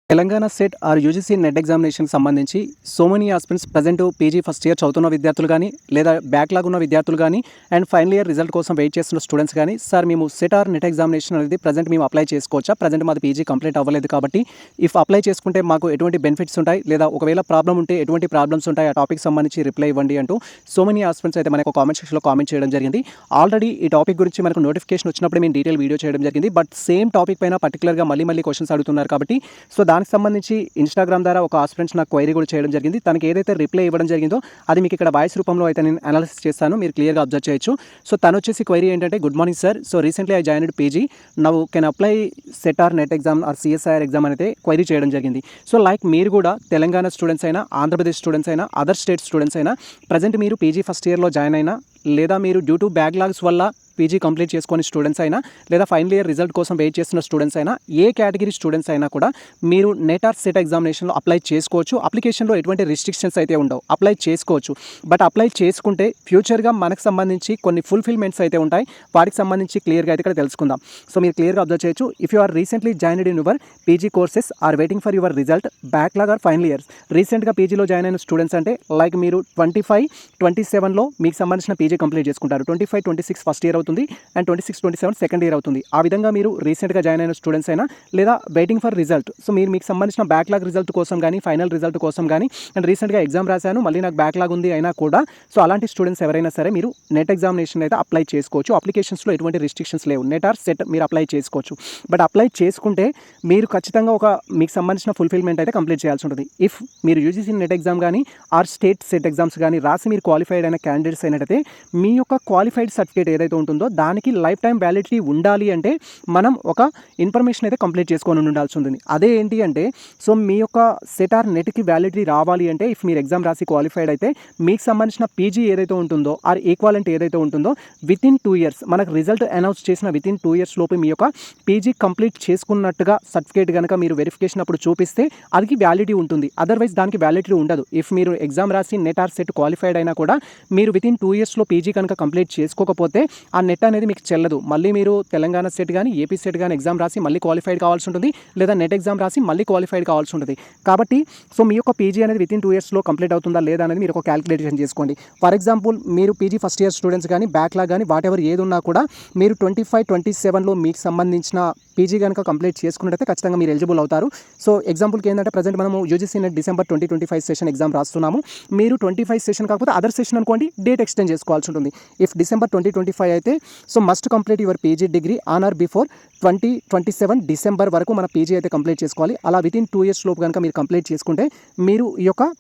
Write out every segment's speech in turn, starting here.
Telangana SET or UGC NET ఎగ్జామినేషన్‌కి సంబంధించి so many aspirants present PG first year చదువుతున్న విద్యార్థులు గానీ, లేదా బ్యాక్‌లాగ్ ఉన్న విద్యార్థులు గానీ, అండ్ ఫైనల్ ఇయర్ రిజల్ట్ కోసం వెయిట్ చేస్తున్న స్టూడెంట్స్ గానీ, సార్ మేము సెట్ ఆర్ నెట్ ఎగ్జామినేషన్ అనేది ప్రెజెంట్ మేము అప్లై చేసుకోవచ్చా? ప్రెజెంట్ మాది పీజీ కంప్లీట్ అవ్వలేదు కాబట్టి, ఇఫ్ అప్లై చేసుకుంటే మాకు ఎటువంటి బెనిఫిట్స్ ఉంటాయి? లేదా ఒకవేళ ప్రాబ్లమ్ ఉంటే ఎటువంటి ప్రాబ్లమ్స్ ఉంటాయి? ఆ టాపిక్‌కి సంబంధించి రిప్లై ఇవ్వండి అంటూ సో మెనీ ఆస్పిరెంట్స్ అయితే మనకు కామెంట్ సెక్షన్‌లో కామెంట్ చేయడం జరిగింది. ఆల్రెడీ ఈ టాపిక్ గురించి మనకు నోటిఫికేషన్ వచ్చినప్పుడు మేము డీటెయిల్ వీడియో చేయడం జరిగింది. బట్ సేమ్ టాపిక్ పైన పర్టిక్యులర్‌గా మళ్ళీ క్వెషన్స్ అడుగుతున్నారు కాబట్టి, సో దానికి సంబంధించి ఇన్‌స్టాగ్రామ్ ద్వారా ఒక ఆస్పిరెంట్ నాకు క్వైరీ కూడా చేయడం జరిగింది. తనకి ఏదైతే రిప్లై ఇవ్వడం జరిగిందో అది మీకు ఇక్కడ వాయిస్ రూపంలో అయితే నేను అనాలిసిస్ చేస్తాను. మీరు క్లియర్‌గా అబ్జర్వ్ చేయొచ్చు. సో తను వచ్చేసి క్వైరీ ఏంటంటే, good morning sir. So recently I joined PG. Now can apply set or net exam are CSIR exam అనేది క్వైరీ చేయడం జరిగింది. సో లైక్ మీరు కూడా తెలంగాణ స్టూడెంట్స్ అయినా, ఆంధ్రప్రదేశ్ స్టూడెంట్స్ అయినా, అదర్ స్టేట్ స్టూడెంట్స్ అయినా, ప్రజెంట్ మీరు పీజీ ఫస్ట్ ఇయర్‌లో జాయిన్ అయినా, లేదా మీరు డ్యూ టు బ్యాక్‌లాగ్స్ వల్ల పీజీ కంప్లీట్ చేసుకొని స్టూడెంట్స్ అయినా, లేదా ఫైనల్ ఇయర్ రిజల్ట్ కోసం వెయిట్ చేస్తున్న స్టూడెంట్స్ అయినా, ఏ కేటగిరీ స్టూడెంట్స్ అయినా కూడా మీరు నెట్ ఆర్ సెట్ ఎగ్జామినేషన్లో అప్లై చేసుకోవచ్చు. అప్లికేషన్లో ఎటువంటి రిస్ట్రిక్షన్స్ అయితే ఉండవు, అప్లై చేసుకోవచ్చు. బట్ అప్లై చేసుకుంటే ఫ్యూచర్గా మనకు సంబంధించి కొన్ని ఫుల్ఫిల్మెంట్స్ అయితే ఉంటాయి. వాటికి సంబంధించి క్లియర్గా అయితే ఇక్కడ తెలుసుకుందాం. సో మీరు క్లియర్గా అబ్జర్వ్ చేయొచ్చు. If you are recently joined in your PG courses or waiting for your result, backlog or final years. రీసెంట్గా పీజీలో జాయిన్ అయిన స్టూడెంట్స్ అంటే లైక్ మీరు 25, 27లో మీకు సంబంధించిన పీజీ కంప్లీట్ చేసుకుంటారు. 25, 26 ఫస్ట్ ఇయర్ అవుతుంది అండ్ 26, 27 సెకండ్ ఇయర్ అవుతుంది. ఆ విధంగా మీరు రీసెంట్గా జాయిన్ అయిన స్టూడెంట్స్ అయినా, లేదా వెయిటింగ్ ఫర్ రిజల్ట్. సో మీకు సంబంధించిన బ్యాక్లాగ్ రిజల్ట్ కోసం కానీ, ఫైనల్ రిజల్ట్ కోసం కానీ, అండ్ రీసెంట్గా ఎగ్జామ్ రాశాను మళ్ళీ నాకు బ్యాక్లాగ్ ఉంది అయినా కూడా, సో అలాంటి స్టూడెంట్స్ ఎవరైనా సరే మీరు నెట్ ఎగ్జామినేషన్ అయితే అప్లై చేసుకోవచ్చు. అప్లికేషన్స్లో ఎటువంటి రిస్ట్రిక్షన్స్ లేవు. నెట్ ఆర్ సెట్ మీరు అప్లై చేసుకోవచ్చు. బట్ అప్లై చేసుకుంటే మీరు ఖచ్చితంగా మీకు సంబంధించిన ఫుల్ఫిల్మెంట్ అయితే కంప్లీట్ చేయాల్సి ఉంటుంది. ఇఫ్ మీరు యూజీసీ నెట్ ఎగ్జామ్ కానీ ఆర్ స్టేట్ సెట్ ఎగ్జామ్స్ కానీ రాసి మీరు క్వాలిఫైడ్ అయిన క్యాండిడేట్స్ అయినట్టయితే, మీ యొక్క క్వాలిఫైడ్ సర్టిఫికేట్ ఏదైతే ఉంటుందో దానికి లైఫ్ టైం వ్యాలిడిటీ ఉండాలి అంటే మనం ఒక ఇన్ఫర్మేషన్ అయితే కంప్లీట్ చేసుకొని ఉండాల్సి ఉంటుంది. అదే ఏంటి అంటే, సో మీ యొక్క సెట్ ఆర్ నెట్కి వ్యాలిడిటీ రావాలి అంటే, ఇఫ్ మీరు ఎగ్జామ్ రాసి క్వాలిఫైడ్ అయితే మీకు సంబంధించిన పీజీ ఏదైతే ఉంటుందో ఆర్ ఈక్వాలెంట్ ఏదైతే ఉంటుందో వితిన్ 2 ఇయర్స్ మనకు రిజల్ట్ అనౌన్స్ చేసిన వితిన్ 2 ఇయర్స్ లోపు మీ యొక్క పీజీ కంప్లీట్ చేసుకున్నట్టుగా సర్టిఫికేట్ కనుక మీరు వెరిఫికేషన్ అప్పుడు చూపిస్తే అది వ్యాలిడిటీ ఉంటుంది. అదర్వైజ్ దానికి వ్యాలిడిటీ ఉండదు. ఇఫ్ మీరు ఎగ్జామ్ రాసి నెట్ ఆర్ సెట్ క్వాలిఫైడ్ అయినా కూడా మీరు వితిన్ 2 ఇయర్స్లో పీజీ కనుక కంప్లీట్ చేసుకోకపోతే ఆ నెట్ అనేది మీకు చెల్లదు. మళ్ళీ మీరు తెలంగాణ స్టేట్ కానీ, ఏపీ స్టేట్ కానీ ఎగ్జామ్ రాసి మళ్ళీ క్వాలిఫైడ్ కావాల్సి ఉంటుంది, లేదా నెట్ ఎగ్జామ్ రాసి మళ్ళీ క్వాలిఫైడ్ కావాల్సి ఉంటుంది. కాబట్టి సో మీ యొక్క పీజీ అనేది వితిన్ 2 ఇయర్స్లో కంప్లీట్ అవుతుందా లేదా అనేది మీరు ఒక క్యాలిక్యులేషన్ చేసుకోండి. ఫర్ ఎగ్జాంపుల్ మీరు పీజీ ఫస్ట్ ఇయర్ స్టూడెంట్స్ కానీ, బ్యాక్లాగ్ కానీ, వాట్ ఎవర్ ఏది ఉన్నా కూడా మీరు 25, 27లో మీకు సంబంధించిన పీజీ కనుక కంప్లీట్ చేసుకున్నట్టయితే ఖచ్చితంగా మీరు ఎలిజిబుల్ అవుతారు. సో ఎగ్జాంపుల్కి ఏంటంటే, ప్రజెంట్ మనము UGC net December 2025 session exam రాస్తున్నాము. మీరు 25 సెషన్ కాకపోతే అదర్ సెషన్ అనుకోండి, డేట్ ఎక్స్టెండ్ చేసుకోవాల్సి ఉంటుంది. ఇఫ్ డిసెంబర్ 2025 అయితే so must complete your PG degree on are before 2027 December వరకు మన పీజీ అయితే కంప్లీట్ చేసుకోవాలి. అలా వితిన్ 2 ఇయర్స్ లోపు కనుక మీరు కంప్లీట్ చేసుకుంటే మీరు ఈ యొక్క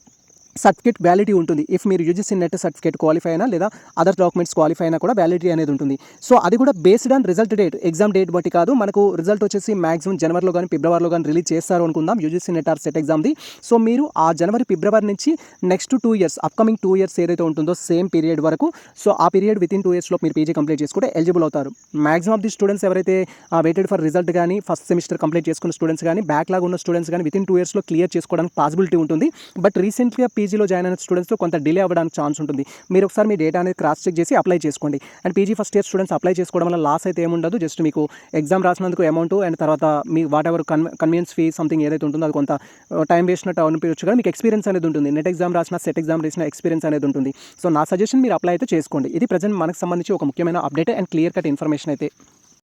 సర్టిఫికేట్ వ్యాలిడిటీ ఉంటుంది. ఇఫ్ మీరు యూజీసీ నెట్ సర్టిఫికేట్ క్వాలిఫై అయినా, లేదా అదర్ డాక్యుమెంట్స్ క్వాలిఫై అయినా కూడా వ్యాలిడిటీ అనేది ఉంటుంది. సో అది కూడా based on result date, exam date బట్టి కాదు. మనకు రిజల్ట్ వచ్చేసి మాక్సిమం జనవరిలో కానీ, ఫిబ్రవరిలో కానీ రిలీజ్ చేస్తారు అనుకుందాం యూజీసీ నెట్ ఆర్ సెట్ ఎగ్జామ్ది. సో మీరు ఆ జనవరి, ఫిబ్రవరి నుంచి నెక్స్ట్ 2 ఇయర్స్, అప్కమింగ్ 2 ఇయర్స్ ఏదైతే ఉంటుందో సేమ్ పీరియడ్ వరకు, సో ఆ పీరియడ్ వితిన్ 2 ఇయర్స్లో మీరు పీజీ కంప్లీట్ చేసుకుంటే ఎలిజిబుల్ అవుతారు. మాక్సిమం ఆఫ్ ది స్టూడెంట్స్ ఎవరైతే వెయిటెడ్ ఫర్ రిజల్ట్ కానీ, ఫస్ట్ సెమిస్టర్ కంప్లీట్ చేసుకున్న స్టూడెంట్స్ కానీ, బ్యాక్లాగ్ ఉన్న స్టూడెంట్స్ కానీ వితిన్ 2 ఇయర్స్లో క్లియర్ చేసుకోవడానికి పాసిబిలిటీ ఉంటుంది. బట్ రీసెంట్గా పీజీలో జాయిన్ అయిన స్టూడెంట్స్ కొంత డిలే అవ్వడానికి ఛాన్స్ ఉంటుంది. మీరు ఒకసారి మీ డేటా అనేది క్రాస్ చెక్ చేసి అప్లై చేసుకోండి. And PG first year students apply చేసుకోవడం వల్ల లాస్ అయితే ఏముండదు. జస్ట్ మీకు ఎగ్జామ్ రాసినందుకు అమౌంట్ అండ్ తర్వాత me what ever convenience fee something ఏదైతే ఉంటుందో అది కొంత టైం వేసినట్టు అనిపించచ్చు, కానీ మీకు ఎక్స్పీరియన్స్ అనేది ఉంటుంది. నెట్ ఎగ్జామ్ రాసిన, సెట్ ఎగ్జామ్ రాసిన ఎక్స్పీరియన్స్ అనేది ఉంటుంది. సో నా సజెషన్ మీరు అప్లై అయితే చేసుకోండి. ఇది ప్రజెంట్ మనకు సంబంధించి ఒక ముఖ్యమైన update and clear cut information అయితే.